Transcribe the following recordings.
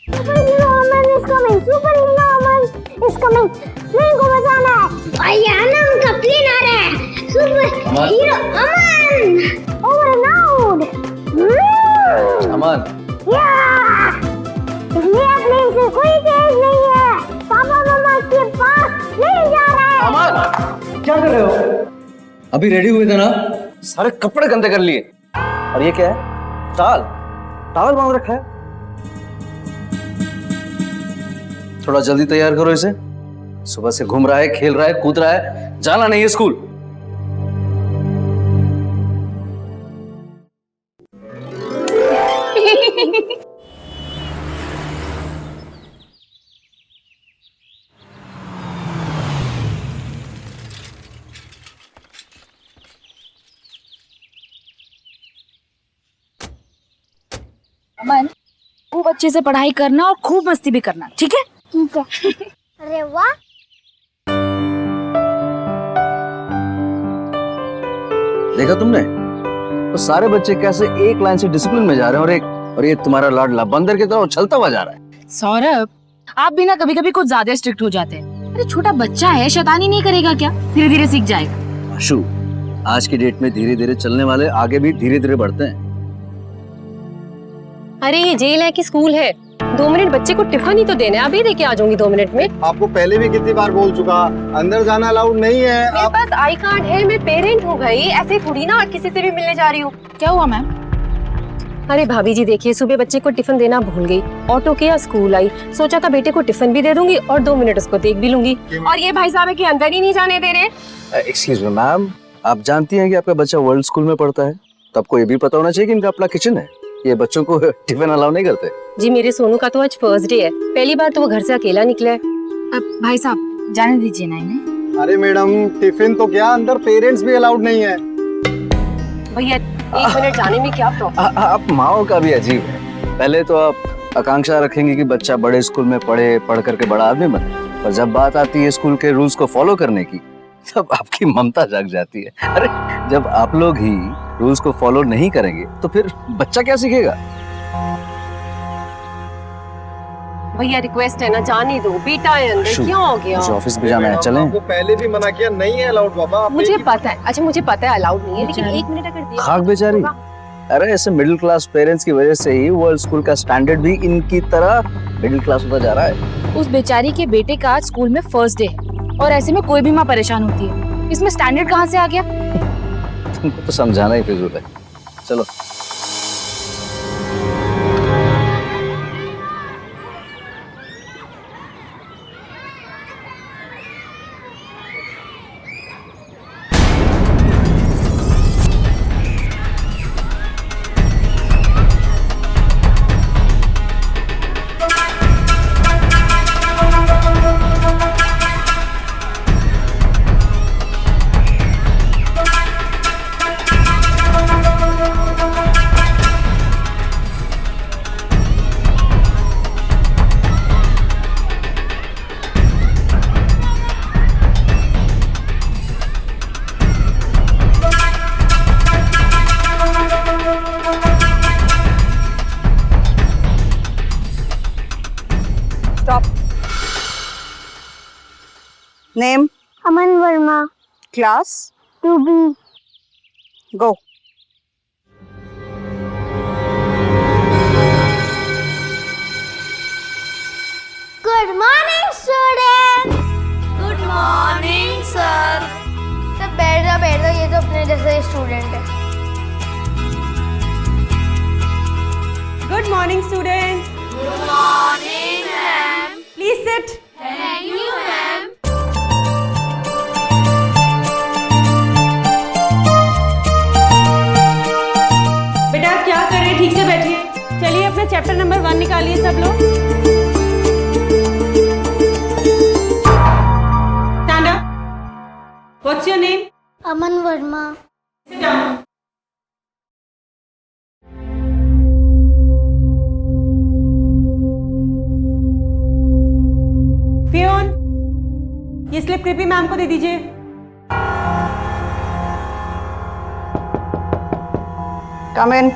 Super hero Aman is coming, super hero Aman is coming. Plane को बचाना है। और यहाँ ना उनका प्लेन आ रहा है। सुपर हीरो अमन ओवर नाउड। अमन ये प्लेन से कोई तेज नहीं है। पापा मम्मा के पास ले जा रहा है। अमन क्या कर रहे हो? अभी रेडी हुए थे ना, सारे कपड़े गंदे कर लिए। और ये क्या है? टावल बांध रखा है। थोड़ा जल्दी तैयार करो इसे। सुबह से घूम रहा है, खेल रहा है, कूद रहा है, जाना नहीं है स्कूल। अमन, खूब अच्छे से पढ़ाई करना और खूब मस्ती भी करना, ठीक है? ठीक है। अरे वाह। देखा तुमने? तो सारे बच्चे कैसे एक लाइन से डिसिप्लिन में जा रहे हैं और ये तुम्हारा लाडला बंदर की तरह उछलता हुआ जा रहा है। सौरभ, आप भी ना कभी-कभी कुछ ज्यादा स्ट्रिक्ट हो जाते हैं। अरे छोटा बच्चा है, शैतानी नहीं करेगा क्या? धीरे-धीरे सीख जाएगा। आशु, आज की डेट में धीरे-धीरे चलने वाले आगे भी धीरे-धीरे बढ़ते हैं। अरे ये जेल है कि स्कूल है? 2 मिनट बच्चे को टिफिन ही तो देना है। अभी देके आ जाऊंगी 2 मिनट में। आपको पहले भी कितनी बार बोल चुका, अंदर जाना अलाउड नहीं है। मेरे पास आई कार्ड है, मैं पेरेंट हूँ भाई, ऐसे थोड़ी ना किसी से भी मिलने जा रही हूँ। क्या हुआ मैम? अरे भाभी जी देखिए, सुबह बच्चे को टिफिन देना भूल गई, ऑटो किया, स्कूल आई, सोचा था बेटे को टिफिन भी दे दूंगी और 2 मिनट उसको देख भी लूंगी। और ये भाई साहब है कि अंदर ही नहीं जाने दे रहे। एक्सक्यूज मी मैम, आप जानती हैं कि आपका बच्चा वर्ल्ड स्कूल में पढ़ता है, तो आपको ये भी पता होना चाहिए कि इनका अपना किचन है। ये बच्चों को टिफिन अलाउ नहीं करते। जी मेरे सोनू का तो आज फर्स्ट डे है, पहली बार तो वो घर से अकेला निकला है। अब भाई साहब जाने दीजिए ना इन्हें। अरे मैडम, टिफिन तो क्या, अंदर पेरेंट्स भी अलाउड नहीं है। भैया 1 मिनट जाने में क्या प्रॉब्लम? आप माओ का भी अजीब है। पहले तो आप आकांक्षा रखेंगे कि बच्चा बड़े स्कूल में पढ़े, पढ़ करके बड़ा आदमी बने, पर जब बात आती है स्कूल के रूल्स को फॉलो करने की, तब आपकी ममता जाग जाती है। अरे जब आप लोग ही रूल्स को फॉलो नहीं करेंगे तो फिर बच्चा क्या सीखेगा? भैया रिक्वेस्ट है ना, जाने दो, बेटा है अंदर, क्या हो गया? मुझे ऑफिस भी जाना है, चलें? आपको पहले भी मना किया, नहीं है अलाउड बाबा। आप मुझे एक ही- पता है, अच्छा मुझे पता है अलाउड नहीं है, लेकिन 1 मिनट अगर दिया खाक बेचारी। अरे ऐसे मिडिल क्लास पेरेंट्स की वजह से ही वर्ल्ड स्कूल का स्टैंडर्ड भी इनकी तरह मिडिल क्लास होता जा रहा है। उस बेचारी के बेटे का आज स्कूल में फर्स्ट डे है और ऐसे में कोई भी माँ परेशान होती है। इसमें स्टैंडर्ड कहाँ से आ गया? तुमको तो समझाना ही फिजूल है। चलो Name, Aman Verma, class, 2B। go. Good morning student. Good morning sir. सब बैठ जाओ, ये तो अपने जैसे स्टूडेंट है। Good morning, students. Good morning ma'am. Please sit. Thank you ma'am. बेटा आप क्या कर रहे हैं? ठीक से बैठिए। चलिए अपना चैप्टर नंबर 1 निकालिए सब लोग। Stand up. What's your name? Aman Verma. Sit down. Peon, ये स्लिप कृपी मैम को दे दीजिए। Come in.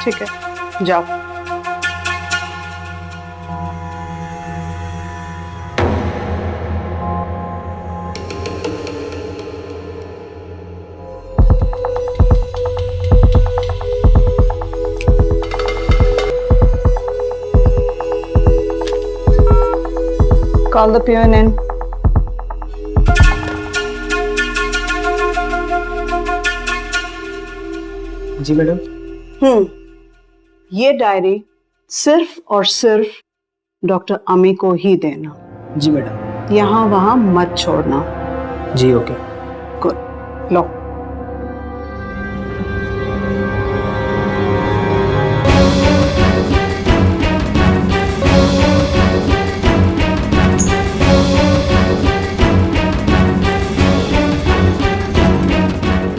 ठीक है, जाओ। Call the peon in. जी मैडम। ये डायरी सिर्फ और सिर्फ डॉक्टर अमी को ही देना। जी मैडम। यहाँ वहाँ मत छोड़ना। जी ओके। गुड, लो।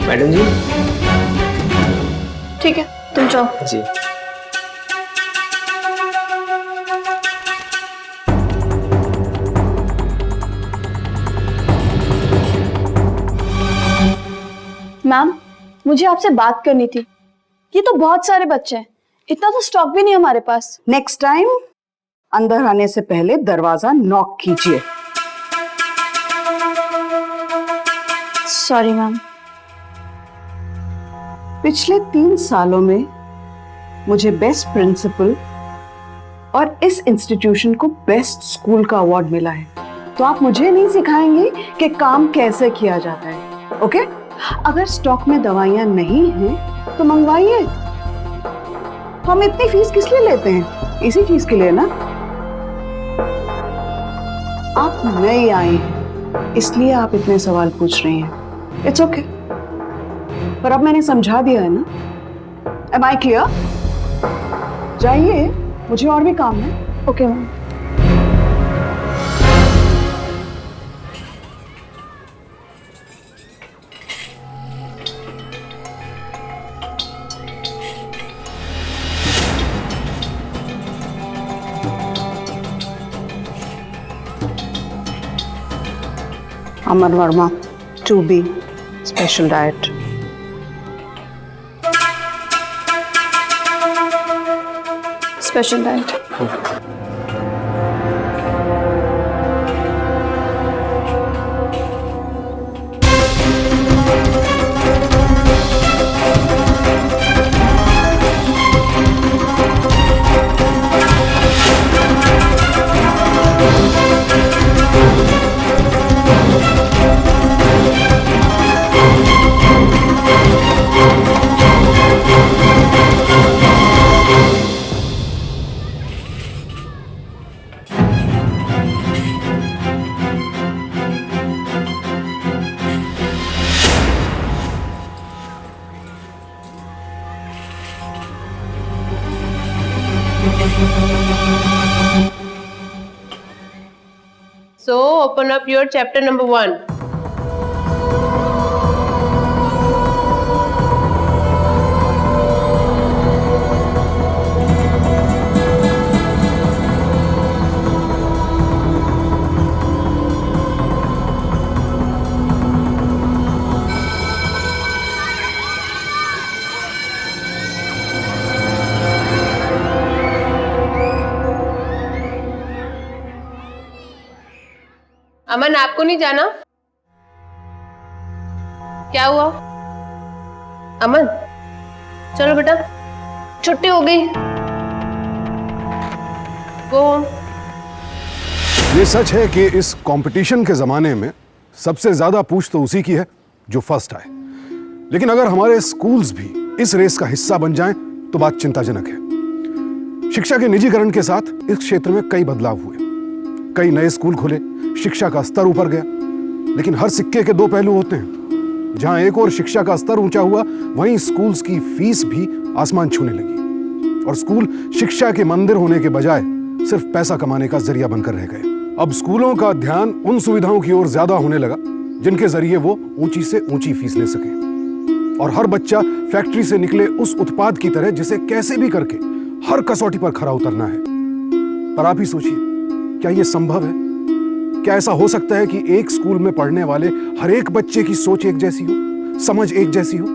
मैडम जी। ठीक है, तुम जाओ। जी। मैम, मुझे आपसे बात करनी थी। ये तो बहुत सारे बच्चे हैं, इतना तो स्टॉक भी नहीं हमारे पास। नेक्स्ट टाइम अंदर आने से पहले दरवाजा नॉक कीजिए। Sorry ma'am. पिछले 3 सालों में मुझे बेस्ट प्रिंसिपल और इस इंस्टीट्यूशन को बेस्ट स्कूल का अवार्ड मिला है, तो आप मुझे नहीं सिखाएंगे कि काम कैसे किया जाता है, ओके? अगर स्टॉक में दवाइयां नहीं हैं तो मंगवाइए। हम इतनी फीस किस लिए लेते हैं? इसी चीज के लिए ना। आप नए आए हैं इसलिए आप इतने सवाल पूछ रही हैं। इट्स ओके, पर अब मैंने समझा दिया है ना। Am I clear? जाइए, मुझे और भी काम है। Okay ma'am. Aman Verma 2B special diet. Special diet. So open up your chapter number 1. Aman, आपको नहीं जाना? क्या हुआ? अमन, चलो बेटा, छुट्टी हो गई। Go home. ये सच है कि इस कंपटीशन के जमाने में सबसे ज्यादा पूछ तो उसी की है जो फर्स्ट आए। लेकिन अगर हमारे स्कूल्स भी इस रेस का हिस्सा बन जाएं तो बात चिंताजनक है। शिक्षा के निजीकरण के साथ इस क्षेत्र में कई बदलाव हुए, कई नए स्कूल खुले, शिक्षा का स्तर ऊपर गया। लेकिन हर सिक्के के 2 पहलू होते हैं। जहां एक और शिक्षा का स्तर ऊंचा हुआ, वहीं स्कूल्स की फीस भी आसमान छूने लगी और स्कूल शिक्षा के मंदिर होने के बजाय सिर्फ पैसा कमाने का जरिया बनकर रह गए। अब स्कूलों का ध्यान उन सुविधाओं की ओर ज्यादा होने लगा जिनके जरिए वो ऊंची से ऊंची फीस ले सके, और हर बच्चा फैक्ट्री से निकले उस उत्पाद की तरह जिसे कैसे भी करके हर कसौटी पर खरा उतरना है। पर आप ही सोचिए, क्या यह संभव है? क्या ऐसा हो सकता है कि एक स्कूल में पढ़ने वाले हर एक बच्चे की सोच एक जैसी हो, समझ एक जैसी हो?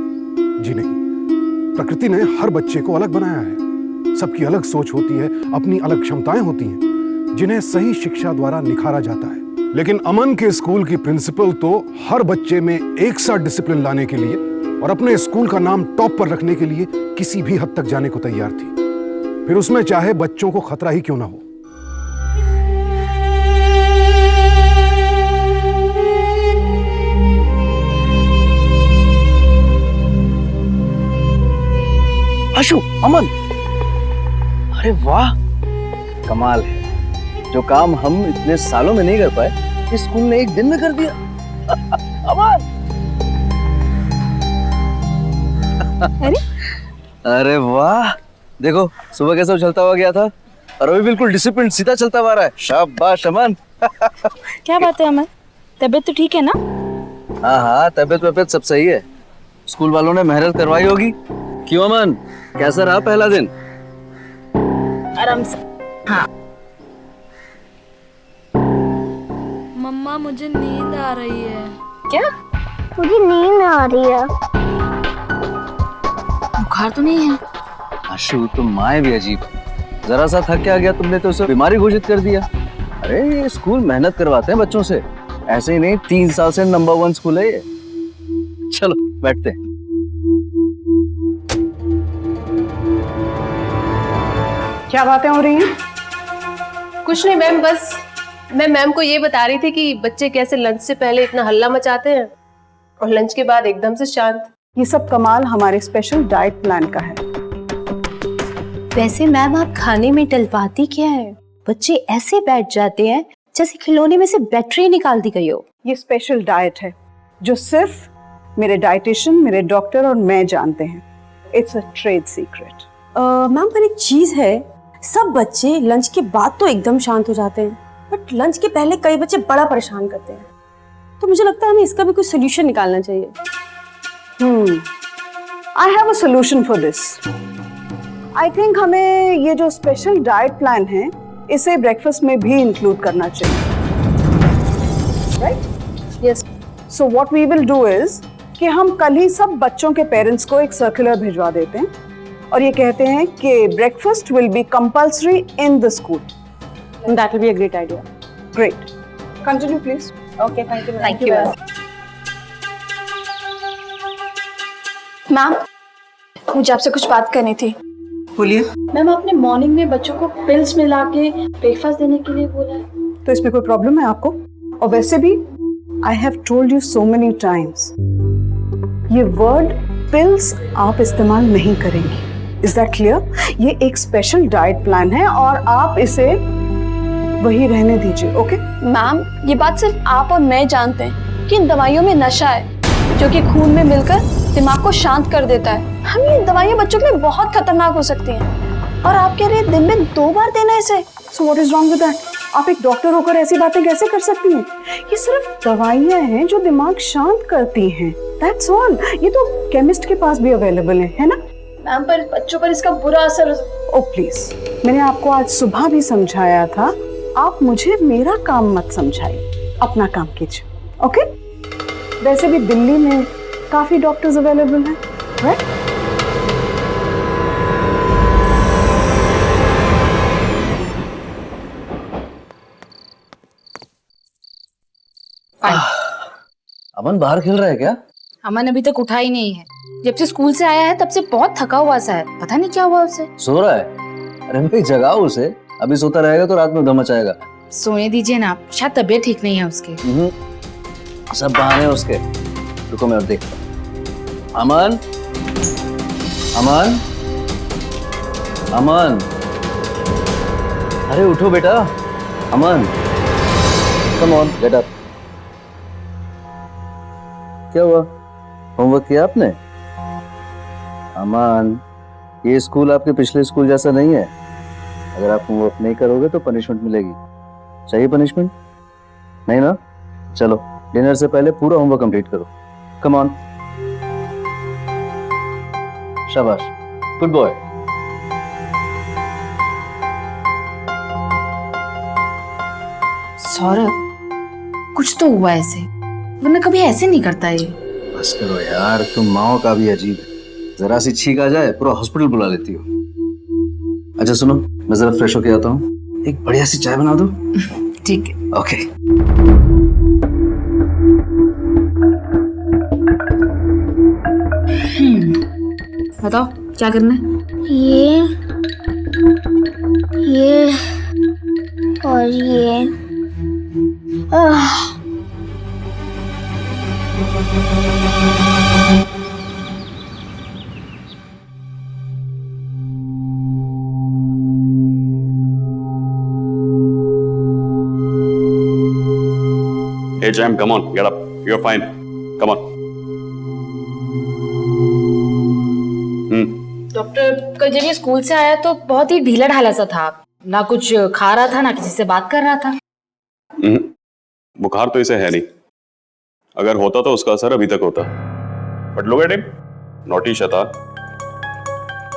जी नहीं। प्रकृति ने हर बच्चे को अलग बनाया है। सबकी अलग सोच होती है, अपनी अलग क्षमताएं होती हैं, जिन्हें सही शिक्षा द्वारा निखारा जाता है। लेकिन अमन के स्कूल की प्रिंसिपल तो हर बच्चे में एक साथ डिसिप्लिन लाने के लिए और अपने स्कूल का नाम टॉप पर रखने के लिए किसी भी हद तक जाने को तैयार थी, फिर उसमें चाहे बच्चों को खतरा ही क्यों ना हो। आशु, अमन, अरे वाह, कमाल है। जो काम हम इतने सालों में नहीं कर पाए, इस स्कूल ने एक दिन में कर दिया। अमन, अरे वाह, देखो सुबह कैसे उछलता हुआ गया था और अभी बिल्कुल डिसिप्लिन सीधा चलता हुआ रहा है। शाबाश अमन। क्या बात है अमन, तबीयत तो ठीक है ना? हाँ हाँ, तबीयत सब सही है। स्कूल वालों ने मेहनत करवाई होगी। क्यों अमन, कैसा रहा पहला दिन? आराम से। हाँ। मम्मा मुझे नींद आ रही है। क्या? मुझे नींद आ रही है। बुखार तो नहीं है? आशु, तुम माँ भी अजीब। जरा सा थक के आ गया तुमने तो उसे बीमारी घोषित कर दिया। अरे ये स्कूल मेहनत करवाते हैं बच्चों से, ऐसे ही नहीं। 3 साल से नंबर 1 स्कूल है ये। चलो बैठते हैं। क्या बातें हो रही हैं? कुछ नहीं मैम, बस मैं मैम को ये बता रही थी कि बच्चे कैसे लंच से पहले इतना हल्ला मचाते हैं और लंच के बाद एकदम से शांत। ये सब कमाल हमारे स्पेशल डाइट प्लान का है। वैसे मैम आप खाने में टलवाती क्या है? बच्चे ऐसे बैठ जाते हैं जैसे खिलौने में से बैटरी निकाल दी गई हो। ये स्पेशल डाइट है जो सिर्फ मेरे डाइटिशियन, मेरे डॉक्टर और मैं जानते हैं। It's a trade secret. Ma'am पर एक चीज है, सब बच्चे लंच के बाद तो एकदम शांत हो जाते हैं, बट लंच के पहले कई बच्चे बड़ा परेशान करते हैं। तो मुझे लगता है हमें इसका भी कोई सोल्यूशन निकालना चाहिए। I have a solution for this. I think हमें ये जो स्पेशल डाइट प्लान है, इसे ब्रेकफास्ट में भी इंक्लूड करना चाहिए, right? Yes. So what we will do is कि हम कल ही सब बच्चों के पेरेंट्स को एक सर्कुलर भिजवा देते हैं और ये कहते हैं कि breakfast will be compulsory in the school. That will be a great idea. Great. Continue please. Okay, thank you. Thank you. Ma'am, मुझे आपसे कुछ बात करनी थी। बोलिए। मैम, आपने मॉर्निंग में बच्चों को पिल्स मिला के ब्रेकफास्ट देने के लिए बोला है। तो इसमें कोई प्रॉब्लम है आपको? और वैसे भी I have told you so many times, ये वर्ड पिल्स आप इस्तेमाल नहीं करेंगी। Is that clear? ये एक स्पेशल डाइट प्लान है और आप इसे वही रहने दीजिए, ओके? मैम, ये बात सिर्फ आप और मैं जानते हैं कि इन दवाइयों में नशा है जो कि खून में मिलकर दिमाग को शांत कर देता है। हम ये दवाइयाँ बच्चों के लिए बहुत खतरनाक हो सकती हैं और आप कह रहे हैं दिन में 2 बार देना इसे। So what is wrong with that? आप एक डॉक्टर होकर ऐसी बातें कैसे कर सकती हैं? ये सिर्फ दवाइयाँ हैं जो दिमाग शांत करती हैं, दैट्स ऑल। ये तो केमिस्ट के पास भी अवेलेबल है ना? मैम, पर बच्चों पर इसका बुरा असर। ओ प्लीज, मैंने आपको आज सुबह भी समझाया था, आप मुझे मेरा काम मत समझाइए, अपना काम कीजिए, ओके? वैसे भी दिल्ली में काफी डॉक्टर्स अवेलेबल हैं, राइट? अमन बाहर खेल रहा है क्या? अमन अभी तक उठा ही नहीं है। जब से स्कूल से आया है तब से बहुत थका हुआ सा है, पता नहीं क्या हुआ उसे। सो रहा है? अरे भाई जगाओ उसे, अभी सोता रहेगा तो रात में दम मचाएगा। सोने दीजिए ना, शायद तबीयत ठीक नहीं है उसकी। सब बहाने उसके। रुको मैं और देखता हूँ। अमन, अमन, अमन, अरे उठो बेटा। अमन, कम ऑन, गेट अप। क्या हुआ? होमवर्क किया आपने? अमन, ये स्कूल आपके पिछले स्कूल जैसा नहीं है। अगर आप होमवर्क नहीं करोगे तो पनिशमेंट मिलेगी। चाहिए पनिशमेंट? नहीं ना? चलो डिनर से पहले पूरा होमवर्क कंप्लीट करो। Come on. शाबाश, गुड बॉय। सौरभ, कुछ तो हुआ ऐसे, वरना कभी ऐसे नहीं करता ये। बस करो यार, तुम माओ का भी अजीब है। जरा सी छींक आ जाए पूरा हॉस्पिटल बुला लेती हो। अच्छा सुनो, मैं जरा फ्रेश होके आता हूँ, एक बढ़िया सी चाय बना दो। ठीक है। ओके। बताओ क्या करना है? ये और ये। Hey Jam, come on, get up. You're fine. Come on. Doctor, कल जब ये स्कूल से आया तो बहुत ही ढीला ढाला सा था, ना कुछ खा रहा था ना किसी से बात कर रहा था। बुखार तो इसे है नहीं, अगर होता तो उसका असर अभी तक होता। But look at him, naughty शैतान,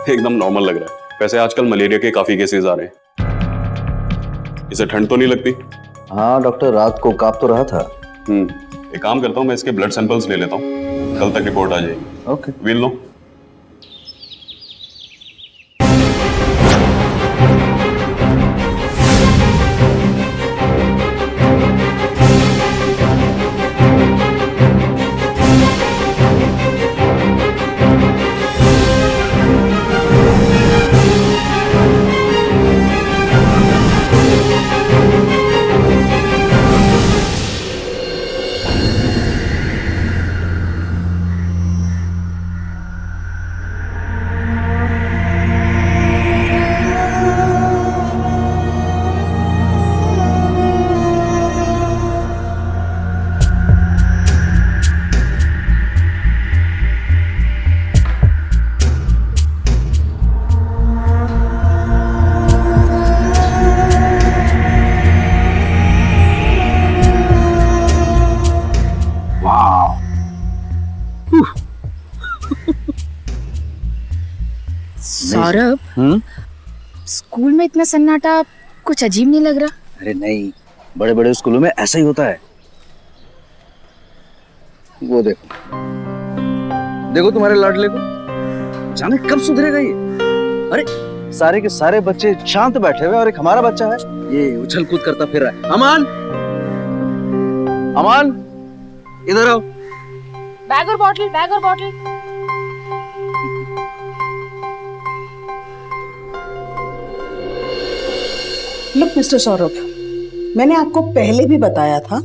एकदम नॉर्मल लग रहा है। वैसे आजकल मलेरिया के काफी केसेस आ रहे हैं, इसे ठंड तो नहीं लगती? हाँ डॉक्टर, रात को कांप तो रहा था। एक काम करता हूँ, मैं इसके ब्लड सैंपल्स ले लेता हूँ, कल तक रिपोर्ट आ जाएगी। Okay, will know. Saurabh, school में इतना सन्नाटा कुछ अजीब नहीं लग रहा? अरे नहीं, बड़े बड़े स्कूलों में ऐसा ही होता है। वो देखो देखो तुम्हारे लाडले को, जाने कब सुधरेगा ये। अरे सारे के सारे बच्चे शांत बैठे हुए और एक हमारा बच्चा है ये उछल कूद करता फिर रहा है। अमान, अमान इधर आओ। बैग और बॉटल, बैग और बॉटल। लुक मिस्टर सौरभ, मैंने आपको पहले भी बताया था,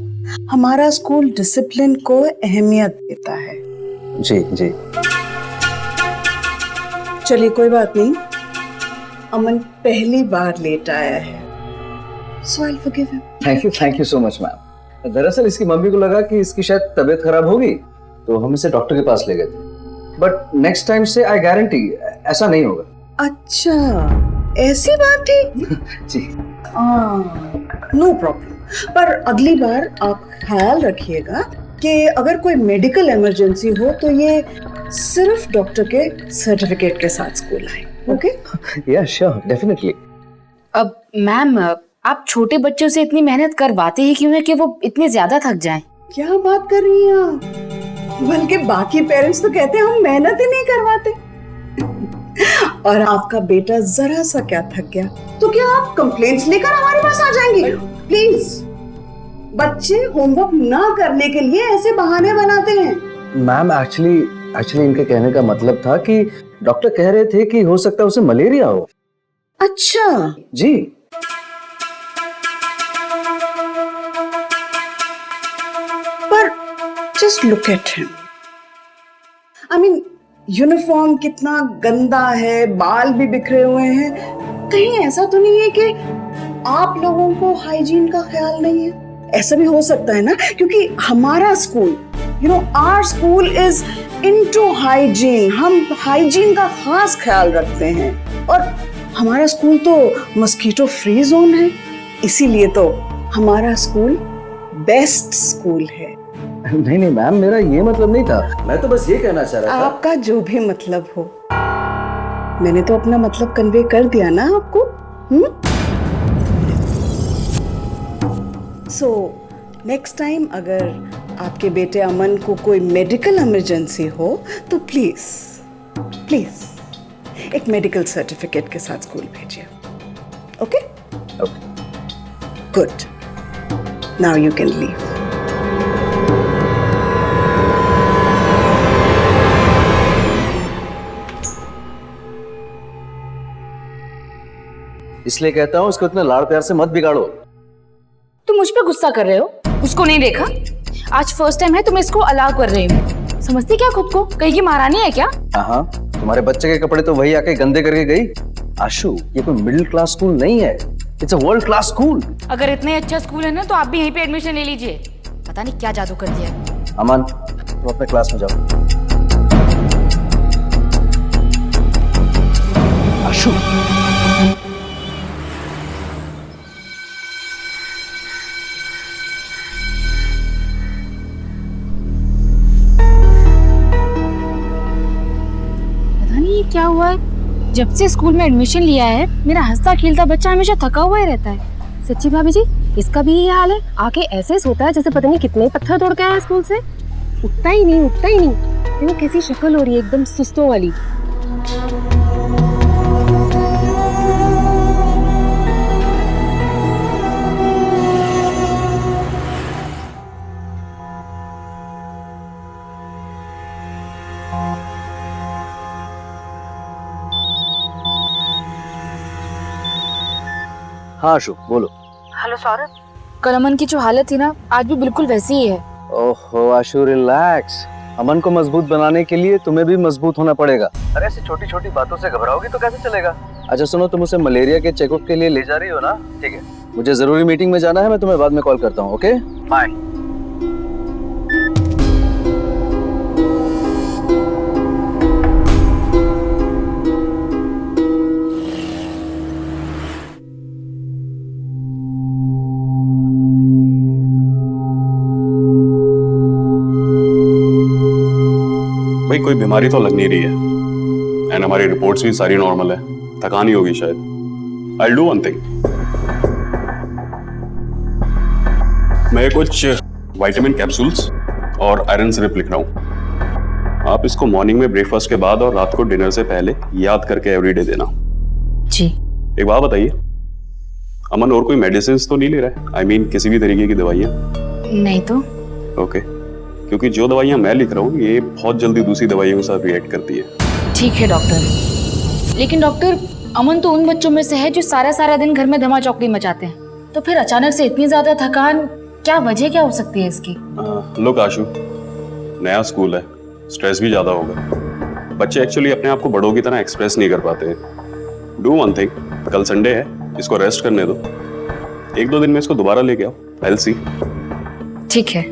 हमारा स्कूल डिसिप्लिन को अहमियत देता है। जी जी। चलिए कोई बात नहीं, अमन पहली बार लेट आया है, so I'll forgive him. Thank you so much ma'am. दरअसल इसकी मम्मी को लगा कि इसकी शायद तबीयत खराब होगी, तो हम इसे डॉक्टर के पास ले गए थे। बट नेक्स्ट टाइम से आई गारंटी ऐसा नहीं होगा। अच्छा ऐसी बात थी? जी। नो प्रॉब्लम, पर अगली बार आप ख्याल रखिएगा कि अगर कोई मेडिकल इमरजेंसी हो तो ये सिर्फ डॉक्टर के सर्टिफिकेट के साथ स्कूल आए। ओके? या श्योर, डेफिनेटली। अब मैम, आप छोटे बच्चों से इतनी मेहनत करवाते ही क्यों है कि वो इतने ज्यादा थक जाएं? क्या बात कर रही हैं आप? बल्कि बाकी पेरेंट्स तो कहते हैं हम मेहनत ही नहीं करवाते। और आपका बेटा जरा सा क्या थक गया तो क्या आप कंप्लेंट्स लेकर हमारे पास आ जाएंगे? प्लीज, बच्चे होमवर्क ना करने के लिए ऐसे बहाने बनाते हैं। मैम एक्चुअली इनके कहने का मतलब था कि डॉक्टर कह रहे थे कि हो सकता है उसे मलेरिया हो। अच्छा जी। पर just look at him, I mean uniform कितना गंदा है, बाल भी बिखरे हुए हैं। कहीं ऐसा तो नहीं है कि आप लोगों को हाइजीन का ख्याल नहीं है? ऐसा भी हो सकता है ना, क्योंकि हमारा school, our school is into hygiene. हम हाइजीन का खास ख्याल रखते हैं और हमारा स्कूल तो मस्कीटो फ्री जोन है, इसीलिए तो हमारा स्कूल बेस्ट स्कूल है। नहीं मैम, मेरा ये मतलब नहीं था, मैं तो बस ये कहना चाह रहा था। आपका जो भी मतलब हो, मैंने तो अपना मतलब कन्वे कर दिया ना आपको। सो नेक्स्ट टाइम अगर आपके बेटे अमन को कोई मेडिकल इमरजेंसी हो तो प्लीज प्लीज एक मेडिकल सर्टिफिकेट के साथ स्कूल भेजिए। Okay good, now you can leave. इसलिए कहता हूँ उसको इतने लाड़ प्यार से मत बिगाड़ो। तुम मुझ पे गुस्सा कर रहे हो? उसको नहीं देखा? आज फर्स्ट टाइम है तुम इसको अलाउ कर रही हो। समझती क्या खुद को? कहीं की महारानी है क्या? हाँ, तुम्हारे बच्चे के कपड़े तो वही आके गंदे करके गई। आशु, ये कोई मिडिल क्लास स्कूल नहीं है, it's a world class school. अगर इतने अच्छा स्कूल है ना तो आप भी यहीं पे एडमिशन ले लीजिए। पता नहीं क्या जादू कर दिया है। अमन, तुम अपने क्लास में जाओ। आशु, क्या हुआ है? जब से स्कूल में एडमिशन लिया है मेरा हंसता खेलता बच्चा हमेशा थका हुआ ही रहता है। सच्ची भाभी जी, इसका भी यही हाल है। आके ऐसे सोता है जैसे पता नहीं कितने पत्थर तोड़ के आया स्कूल से। उठता ही नहीं। देखो कैसी शक्ल हो रही है, एकदम सुस्तों वाली। हाँ आशु बोलो। हेलो सौरभ, कल अमन की जो हालत थी ना आज भी बिल्कुल वैसी ही है। ओहो आशु रिलैक्स, अमन को मजबूत बनाने के लिए तुम्हें भी मजबूत होना पड़ेगा। अरे ऐसी छोटी छोटी बातों से घबराओगी तो कैसे चलेगा। अच्छा सुनो, तुम उसे मलेरिया के चेकअप के लिए ले जा रही हो ना? ठीक है, मुझे जरूरी मीटिंग में जाना है, मैं तुम्हें बाद में कॉल करता हूँ। Okay bye. भाई कोई बीमारी तो लग नहीं रही है एंड हमारी रिपोर्ट्स भी सारी नॉर्मल है। थकान ही होगी शायद। I will do one thing, मैं कुछ विटामिन कैप्सूल्स और आयरन सिरप लिख रहा हूँ। आप इसको मॉर्निंग में ब्रेकफास्ट के बाद और रात को डिनर से पहले याद करके एवरीडे देना। जी। एक बात बताइए, अमन और कोई मेडिसिन तो नहीं ले रहा है? आई मीन किसी भी तरीके की दवाइयाँ? नहीं तो। ओके, क्योंकि जो दवाइयाँ मैं लिख रहा हूँ ये बहुत जल्दी दूसरी दवाइयों के साथ रिएक्ट करती है। ठीक है डॉक्टर, लेकिन डॉक्टर अमन तो उन बच्चों में से है जो सारा दिन घर में धमा चौकड़ी मचाते हैं, तो फिर अचानक से इतनी ज्यादा थकान, क्या वजह क्या हो सकती है इसकी? लोग आशु, नया स्कूल है, स्ट्रेस भी ज्यादा होगा। बच्चे एक्चुअली अपने आप को बड़ों की तरह एक्सप्रेस नहीं कर पाते। डू वन थिंग, कल संडे है, इसको रेस्ट करने दो। 1-2 दिन में इसको दोबारा लेके आओ। I will see. ठीक है।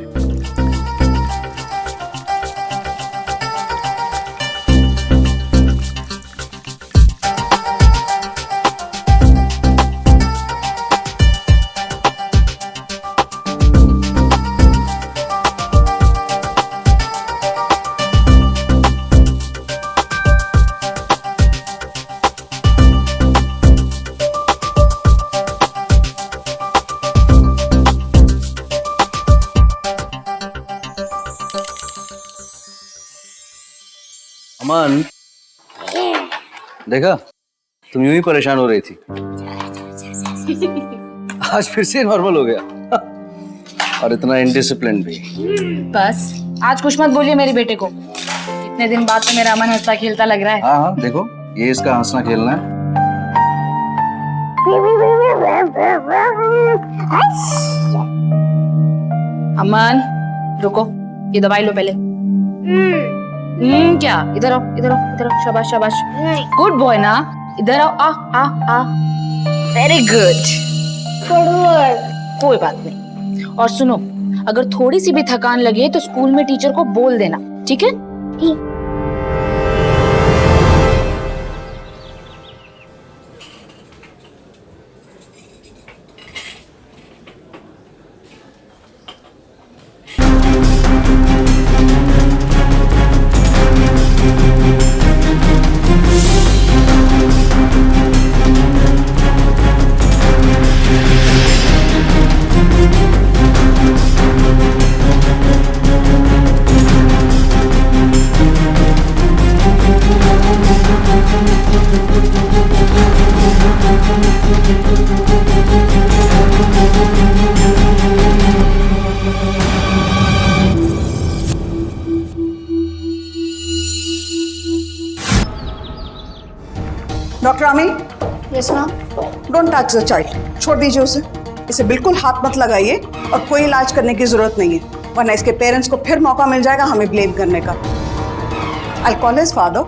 अमन, देखा तुम यूं ही परेशान हो रही थी, आज फिर से नॉर्मल हो गया। और इतना इनडिसिप्लिन भी। बस आज कुछ मत बोलिए मेरे बेटे को। इतने दिन बाद तो मेरा अमन हंसता खेलता लग रहा है। हाँ, देखो ये इसका हंसना खेलना है। अमन रुको, ये दवाई लो पहले। क्या? इधर आओ, इधर आओ, इधर आओ। शाबाश शाबाश, गुड बॉय ना। इधर आओ। आ वेरी गुड। कोई बात नहीं। और सुनो, अगर थोड़ी सी भी थकान लगे तो स्कूल में टीचर को बोल देना, ठीक है? ठीक। डॉक्टर आमी, yes ma'am. Don't touch the child, छोड़ दीजिए उसे। इसे बिल्कुल हाथ मत लगाइए और कोई इलाज करने की जरूरत नहीं है, वरना इसके पेरेंट्स को फिर मौका मिल जाएगा हमें ब्लेम करने का। आई कॉल हिज फादर,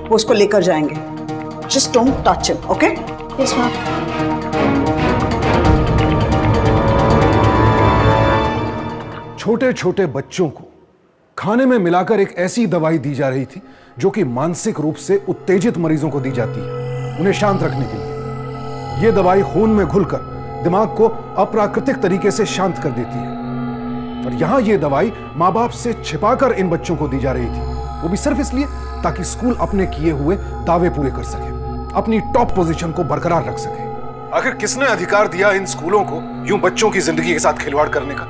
वो उसको लेकर जाएंगे। Just don't touch him, okay? Yes ma'am. छोटे छोटे बच्चों को खाने में मिलाकर एक ऐसी दवाई दी जा रही थी जो कि मानसिक रूप से उत्तेजित मरीजों को दी जाती है उन्हें शांत रखने के लिए। यह दवाई खून में घुलकर दिमाग को अप्राकृतिक तरीके से शांत कर देती है। और यहां यह दवाई मां बाप से छिपाकर इन बच्चों को दी जा रही थी, वो भी सिर्फ इसलिए ताकि स्कूल अपने किए हुए दावे पूरे कर सके, अपनी टॉप पोजीशन को बरकरार रख सके। आखिर किसने अधिकार दिया इन स्कूलों को यूं बच्चों की जिंदगी के साथ खिलवाड़ करने का?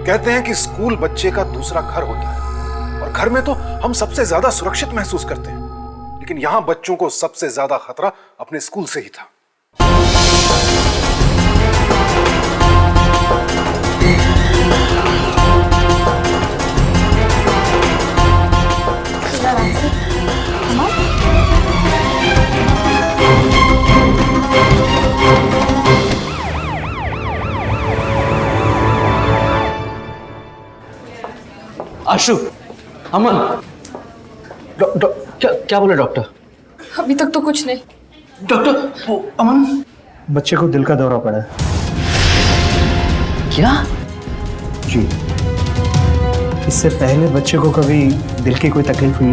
कहते हैं कि स्कूल बच्चे का दूसरा घर होता है और घर में तो हम सबसे ज्यादा सुरक्षित महसूस करते हैं, लेकिन यहां बच्चों को सबसे ज्यादा खतरा अपने स्कूल से ही था। आशु, अमन, क्या बोले डॉक्टर? अभी तक तो कुछ नहीं। डॉक्टर, अमन, बच्चे को दिल का दौरा पड़ा है। क्या? जी, इससे पहले बच्चे को कभी दिल की कोई तकलीफ हुई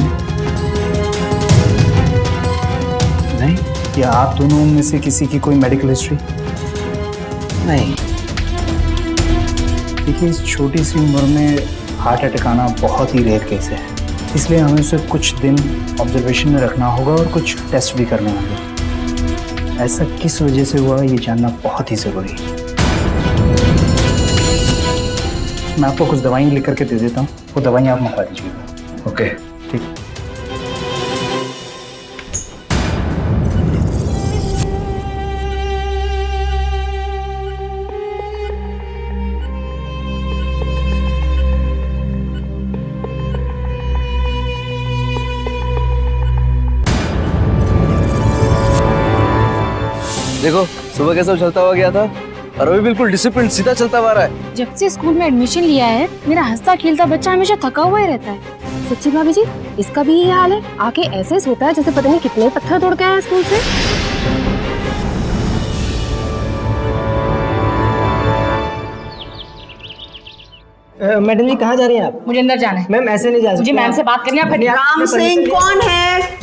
नहीं? या आप दोनों में से किसी की कोई मेडिकल हिस्ट्री? नहीं। देखिए, इस छोटी सी उम्र में हार्ट अटैक आना बहुत ही रेयर केस है, इसलिए हमें उसे कुछ दिन ऑब्जर्वेशन में रखना होगा और कुछ टेस्ट भी करने होंगे। ऐसा किस वजह से हुआ ये जानना बहुत ही ज़रूरी है। मैं आपको कुछ दवाइयाँ लिख करके दे देता हूँ, वो दवाइयाँ आप मंगवा दीजिएगा। ओके, ठीक। देखो सुबह कैसे चलता हुआ गया था और अभी बिल्कुल डिसिप्लिन सीधा चलता हुआ रहा है। जब से स्कूल में एडमिशन लिया है मेरा हंसता खेलता बच्चा हमेशा थका हुआ ही रहता है। सच्ची भाभी जी, इसका भी यही हाल है। आके ऐसे सोता है जैसे पता नहीं कितने पत्थर तोड़ के आया स्कूल से। मैडम जी कहाँ जा रही हैं आप? मुझे अंदर जाना है। मैम ऐसे नहीं जा सकते। मुझे मैम से बात करनी है। राम सिंह कौन है?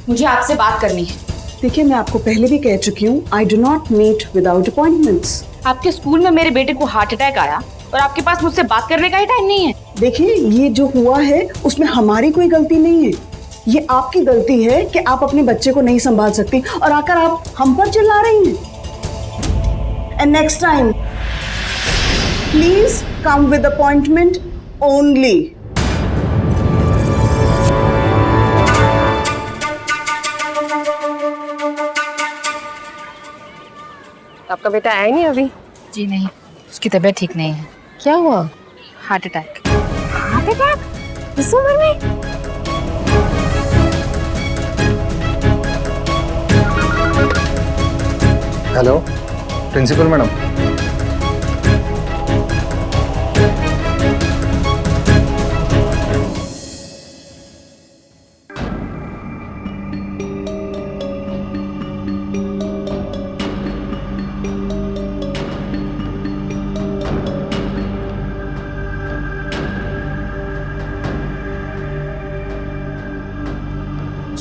मुझे आपसे बात करनी है। देखिए, मैं आपको पहले भी कह चुकी हूँ, I do not meet without appointments. आपके स्कूल में मेरे बेटे को हार्ट अटैक आया और आपके पास मुझसे बात करने का ही टाइम नहीं है। देखिए, ये जो हुआ है उसमें हमारी कोई गलती नहीं है, ये आपकी गलती है कि आप अपने बच्चे को नहीं संभाल सकती और आकर आप हम पर चिल्ला रही हैं। And next time please come with appointment only. आपका बेटा आया नहीं अभी? जी नहीं, उसकी तबीयत ठीक नहीं है। क्या हुआ? Heart attack. हार्ट अटैक इस उम्र में? Hello principal madam.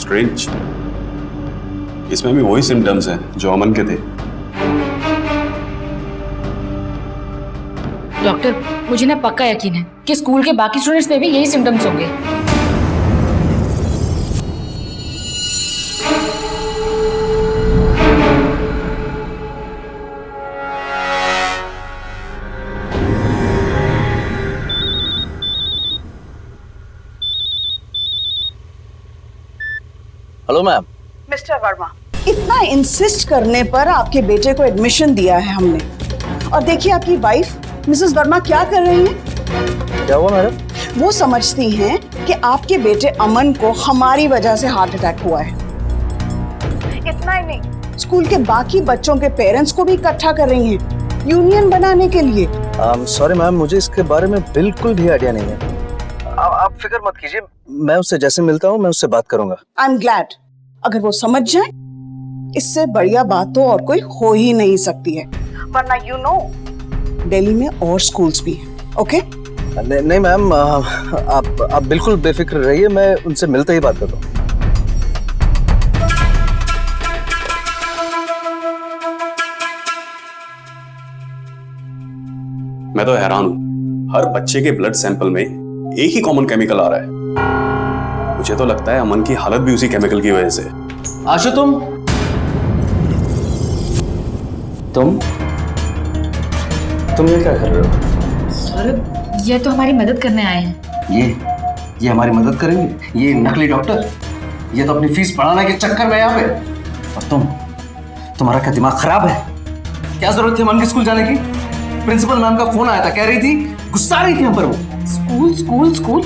स्ट्रेंज, इसमें भी वही सिम्टम्स हैं जो अमन के थे। डॉक्टर, मुझे ना पक्का यकीन है कि स्कूल के बाकी स्टूडेंट्स में भी यही सिम्टम्स होंगे। Hello ma'am. मिस्टर वर्मा, इतना इंसिस्ट करने पर आपके बेटे को एडमिशन दिया है हमने, और देखिए आपकी वाइफ मिसेस वर्मा क्या कर रही हैं। क्या हुआ मैडम? वो समझती हैं कि आपके बेटे अमन को हमारी वजह से हार्ट अटैक हुआ है। स्कूल के बाकी बच्चों के पेरेंट्स को भी इकट्ठा कर रही हैं यूनियन बनाने के लिए। सॉरी मैम, मुझे इसके बारे में बिल्कुल भी आइडिया नहीं है। आप फिक्र मत कीजिए, मैं उससे जैसे मिलता हूँ मैं उससे बात करूंगा। आई एम ग्लैड, अगर वो समझ जाए इससे बढ़िया बात तो और कोई हो ही नहीं सकती है। वरना यू नो दिल्ली में और स्कूल्स भी हैं। ओके? नहीं मैम, आप बिल्कुल बेफिक्र रहिए, मैं उनसे मिलते ही बात करता हूँ। मैं तो हैरान हूं, हर बच्चे के ब्लड सैंपल में एक ही कॉमन केमिकल आ रहा है। मुझे तो लगता है अमन की हालत भी उसी केमिकल की वजह से। आशु, तुम ये क्या कर रहे हो? सौरभ, ये तो हमारी मदद करने आए हैं। ये हमारी मदद करेंगे? ये नकली डॉक्टर, ये तो अपनी फीस बढ़ाने के चक्कर में यहाँ पे। और तुम्हारा क्या दिमाग खराब है? क्या जरूरत थी अमन के स्कूल जाने की? प्रिंसिपल मैम का फोन आया था, कह रही थी, गुस्सा रही थी हम पर वो। स्कूल स्कूल स्कूल,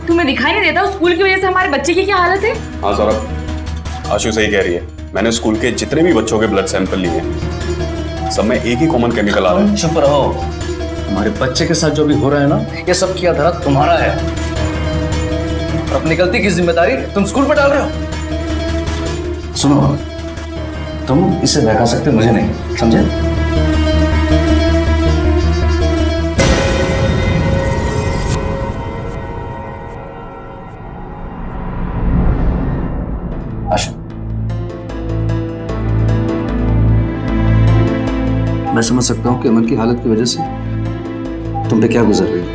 तुम्हें दिखाई नहीं देता उस स्कूल की वजह से हमारे बच्चे की क्या हालत है? हाँ सौरभ, आशु सही कह रही है। मैंने स्कूल के जितने भी बच्चों के ब्लड सैंपल लिए, सब में एक ही कॉमन केमिकल आ रहा है। चुप रहो, हमारे बच्चे के साथ जो भी हो रहा है ना, ये सब किया धरा तुम्हारा है। और अपनी गलती की जिम्मेदारी तुम स्कूल पर डाल रहे हो। सुनो, तुम इसे बहका सकते, मुझे नहीं, समझे? आशा, मैं समझ सकता हूं कि अमन की हालत की वजह से तुम पे क्या गुजर रही हो,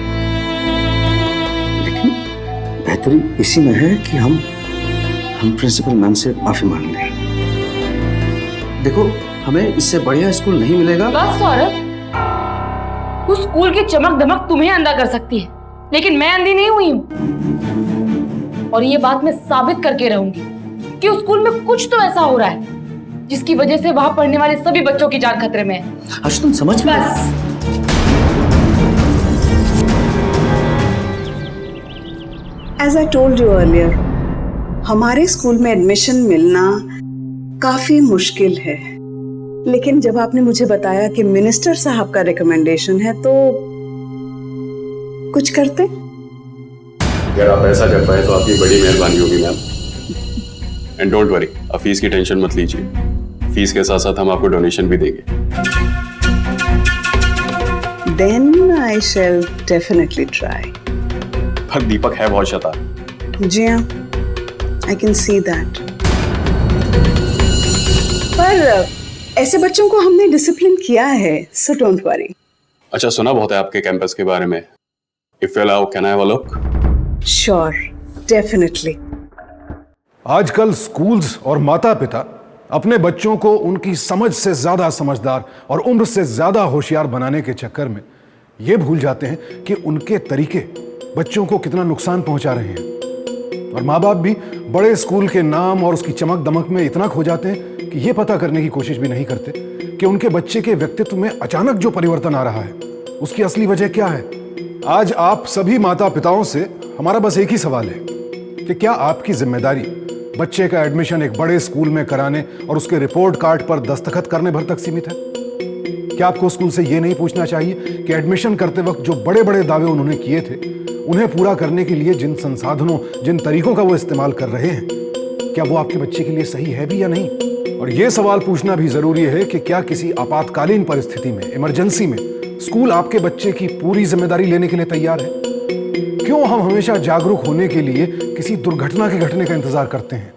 लेकिन बेहतरी इसी में है कि हम प्रिंसिपल मैम से माफी मांग लें। देखो, हमें इससे बढ़िया स्कूल नहीं मिलेगा। बस सौरभ, उस स्कूल की चमक दमक तुम्हें अंधा कर सकती है, लेकिन मैं अंधी नहीं हुई हूं। और ये बात मैं साबित करके रहूंगी कि उस स्कूल में कुछ तो ऐसा हो रहा है जिसकी वजह से वहां पढ़ने वाले सभी बच्चों की जान खतरे में है। अच्छा, तुम समझ गए? बस। As I told you earlier, हमारे स्कूल में एडमिशन मिलना काफी मुश्किल है, लेकिन जब आपने मुझे बताया कि मिनिस्टर साहब का रिकमेंडेशन है तो कुछ करते। अगर आप ऐसा कर पाए तो आपकी बड़ी मेहरबानी होगी मैम। एंड डोंट वरी, आप फीस की टेंशन मत लीजिए। फीस के साथ साथ हम आपको डोनेशन भी देंगे। Then I shall definitely try. पर दीपक है बहुत शैतान। जी हाँ, I can see that. पर ऐसे बच्चों को हमने डिसिप्लिन किया है, so don't worry. अच्छा, सुना बहुत है आपके कैंपस के बारे में। If you allow, can I have a look? Sure, definitely. आजकल स्कूल्स और माता पिता अपने बच्चों को उनकी समझ से ज्यादा समझदार और उम्र से ज्यादा होशियार बनाने के चक्कर में ये भूल जाते हैं कि उनके तरीके बच्चों को कितना नुकसान पहुंचा रहे हैं। और माँ बाप भी बड़े स्कूल के नाम और उसकी चमक दमक में इतना खो जाते हैं कि ये पता करने की कोशिश भी नहीं करते कि उनके बच्चे के व्यक्तित्व में अचानक जो परिवर्तन आ रहा है उसकी असली वजह क्या है। आज आप सभी माता पिताओं से हमारा बस एक ही सवाल है कि क्या आपकी जिम्मेदारी बच्चे का एडमिशन एक बड़े स्कूल में कराने और उसके रिपोर्ट कार्ड पर दस्तखत करने भर तक सीमित है? क्या आपको स्कूल से यह नहीं पूछना चाहिए कि एडमिशन करते वक्त जो बड़े बड़े दावे उन्होंने किए थे उन्हें पूरा करने के लिए जिन संसाधनों, जिन तरीकों का वो इस्तेमाल कर रहे हैं, क्या वो आपके बच्चे के लिए सही है भी या नहीं? और यह सवाल पूछना भी जरूरी है कि क्या किसी आपातकालीन परिस्थिति में, इमरजेंसी में स्कूल आपके बच्चे की पूरी जिम्मेदारी लेने के लिए तैयार है? क्यों हम हमेशा जागरूक होने के लिए किसी दुर्घटना के घटने का इंतजार करते हैं?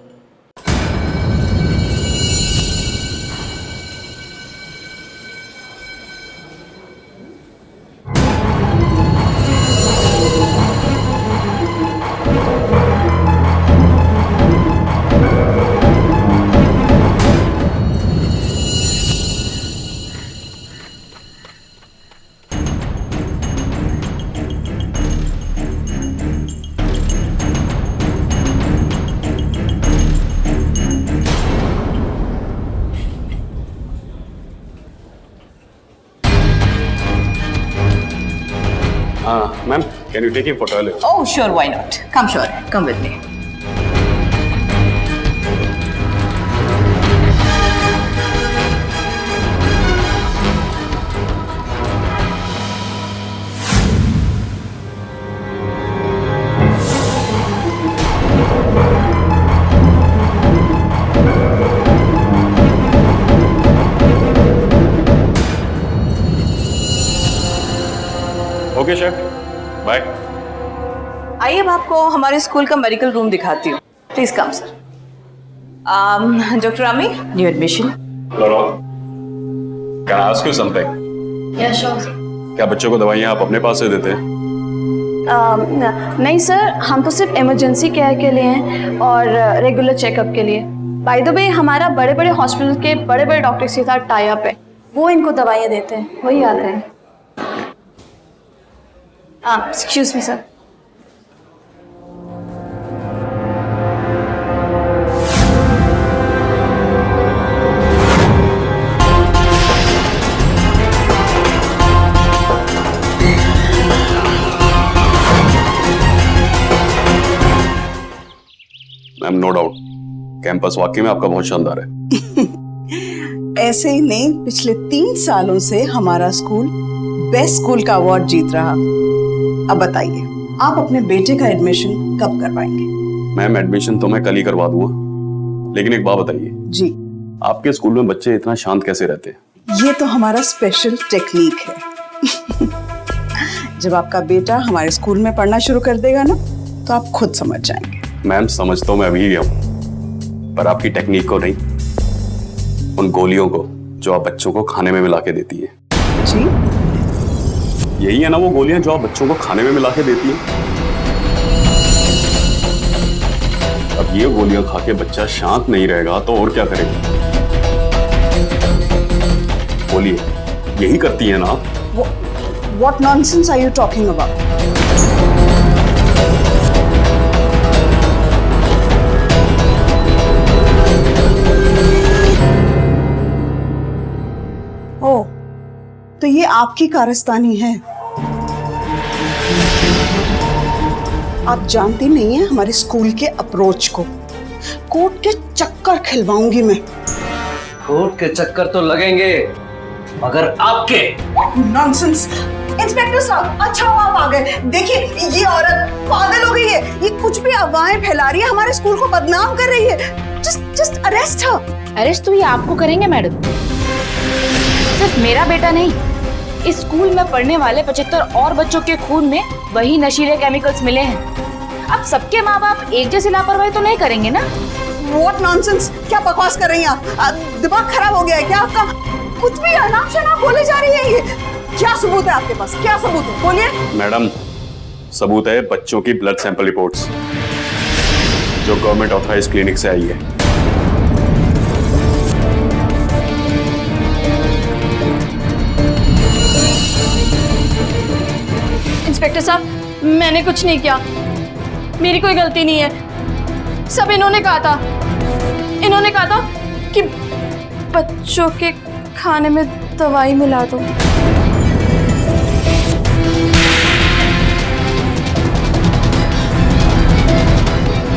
Ma'am, can you take him for toilet? Oh, sure, why not? Come, sure, come with me. Okay chef, bye. आइए अब आपको हमारे स्कूल का मेडिकल रूम दिखाती हूँ। Please come sir. डॉक्टर आमी, new admission. Can I ask you something? Yes sure. क्या बच्चों को दवाइयाँ आप अपने पास से देते हैं? नहीं सर, हम तो सिर्फ इमरजेंसी केयर के लिए हैं और रेगुलर चेकअप के लिए। बाय द वे हमारा बड़े बड़े हॉस्पिटल के बड़े बड़े डॉक्टर्स के साथ टाई अप है, वो इनको दवाइयाँ देते हैं, वही आते हैं। Excuse me sir. Ma'am no doubt campus वाकई में आपका बहुत शानदार है। ऐसे ही नहीं, पिछले 3 सालों से हमारा स्कूल बेस्ट स्कूल का अवार्ड जीत रहा। अब बताइए, आप अपने बेटे का एडमिशन कब करवाएंगे? मैम एडमिशन तो मैं कल ही करवा दूंगा, लेकिन एक बात बताइए जी, आपके स्कूल में बच्चे इतना शांत कैसे रहते हैं? ये तो हमारा स्पेशल टेक्निक है। जब आपका बेटा हमारे स्कूल में पढ़ना शुरू कर देगा ना, तो आप खुद समझ जाएंगे। मैम समझ तो मैं अभी गया हूँ, पर आपकी टेक्निक को नहीं, उन गोलियों को जो आप बच्चों को खाने में मिला के देती है। जी, यही है ना वो गोलियां जो आप बच्चों को खाने में मिला के देती है? अब ये गोलियां खा के बच्चा शांत नहीं रहेगा तो और क्या करेगा? बोलिए, यही करती है ना? What nonsense are you talking about? ओह, तो ये आपकी कारस्तानी है। आप जानती नहीं है हमारे स्कूल के अप्रोच को। कोर्ट के चक्कर खिलवाऊंगी मैं। कोर्ट के चक्कर तो लगेंगे, मगर आपके। नॉनसेंस। इंस्पेक्टर साहब, अच्छा हुआ आप आ गए। देखिए, ये औरत पागल हो गई है। ये कुछ भी अफवाहें फैला रही है, हमारे स्कूल को बदनाम कर रही है। जस्ट अरेस्ट हर। अरेस्ट तो ये आपको करेंगे मैडम, सिर्फ मेरा बेटा नहीं, इस स्कूल में पढ़ने वाले 75 और बच्चों के खून में वही नशीले केमिकल्स मिले हैं। अब सबके माँ बाप एक जैसी लापरवाही तो नहीं करेंगे ना? What nonsense! क्या बकवास कर रही हैं आप? दिमाग खराब हो गया है क्या आपका? कुछ भी अनाप शनाप बोले जा रही है ये। क्या सबूत है आपके पास? क्या सबूत है? बोलिए। मैडम, सबूत है बच्चों की ब्लड सैंपल रिपोर्ट्स जो गवर्नमेंट ऑथराइज्ड क्लिनिक से आई है। इंस्पेक्टर साहब, मैंने कुछ नहीं किया, मेरी कोई गलती नहीं है। सब इन्होंने कहा था कि बच्चों के खाने में दवाई मिला दो।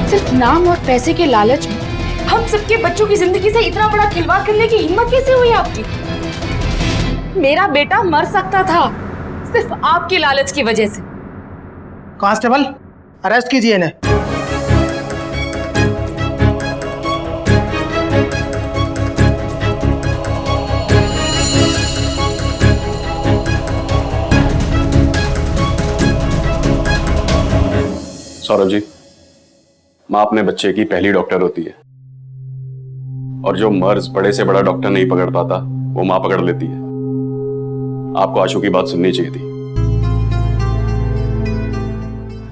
सिर्फ नाम और पैसे के लालच में हम सबके बच्चों की जिंदगी से इतना बड़ा खिलवाड़ करने की हिम्मत कैसे हुई आपकी? मेरा बेटा मर सकता था सिर्फ आपके लालच की वजह से। कांस्टेबल, अरेस्ट कीजिए इन्हें। सौरभ जी, माँ अपने बच्चे की पहली डॉक्टर होती है, और जो मर्ज बड़े से बड़ा डॉक्टर नहीं पकड़ पाता वो माँ पकड़ लेती है। आपको आशु की बात सुननी चाहिए थी।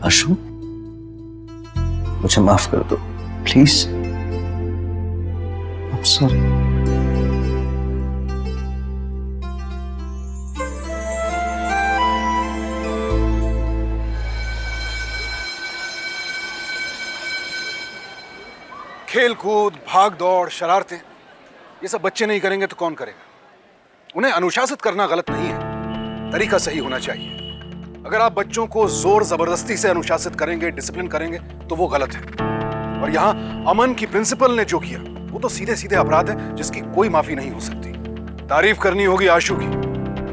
आशु, मुझे माफ कर दो प्लीज। I am sorry. खेल कूद, भाग दौड़, शरारतें, ये सब बच्चे नहीं करेंगे तो कौन करेगा? उन्हें अनुशासित करना गलत नहीं है, तरीका सही होना चाहिए। अगर आप बच्चों को जोर जबरदस्ती से अनुशासित करेंगे, डिसिप्लिन करेंगे, तो वो गलत है। और यहाँ अमन की प्रिंसिपल ने जो किया वो तो सीधे सीधे अपराध है जिसकी कोई माफी नहीं हो सकती। तारीफ करनी होगी आशु की,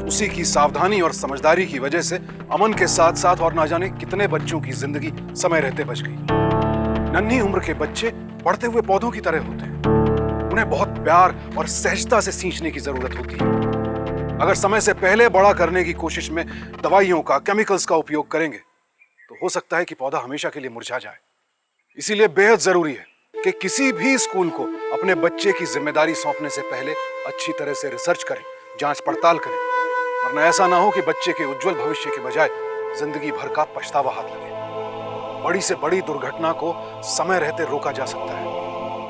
उसी की सावधानी और समझदारी की वजह से अमन के साथ साथ और ना जाने कितने बच्चों की जिंदगी समय रहते बच गई। नन्ही उम्र के बच्चे बढ़ते हुए पौधों की तरह होते हैं, उन्हें बहुत प्यार और सहजता से सींचने की जरूरत होती है। अगर समय से पहले बड़ा करने की कोशिश में दवाइयों का, केमिकल्स का उपयोग करेंगे तो हो सकता है कि पौधा हमेशा के लिए मुरझा जाए। इसीलिए बेहद जरूरी है कि किसी भी स्कूल को अपने बच्चे की जिम्मेदारी सौंपने से पहले अच्छी तरह से रिसर्च करें, जांच पड़ताल करें, वरना ऐसा ना हो कि बच्चे के उज्जवल भविष्य के बजाय जिंदगी भर का पछतावा हाथ लगे। बड़ी से बड़ी दुर्घटना को समय रहते रोका जा सकता है।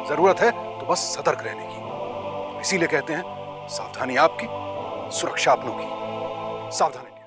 जरूरत है तो बस सतर्क रहने की। इसीलिए कहते हैं सावधानी आपकी, सुरक्षा अपनों की। सावधानी।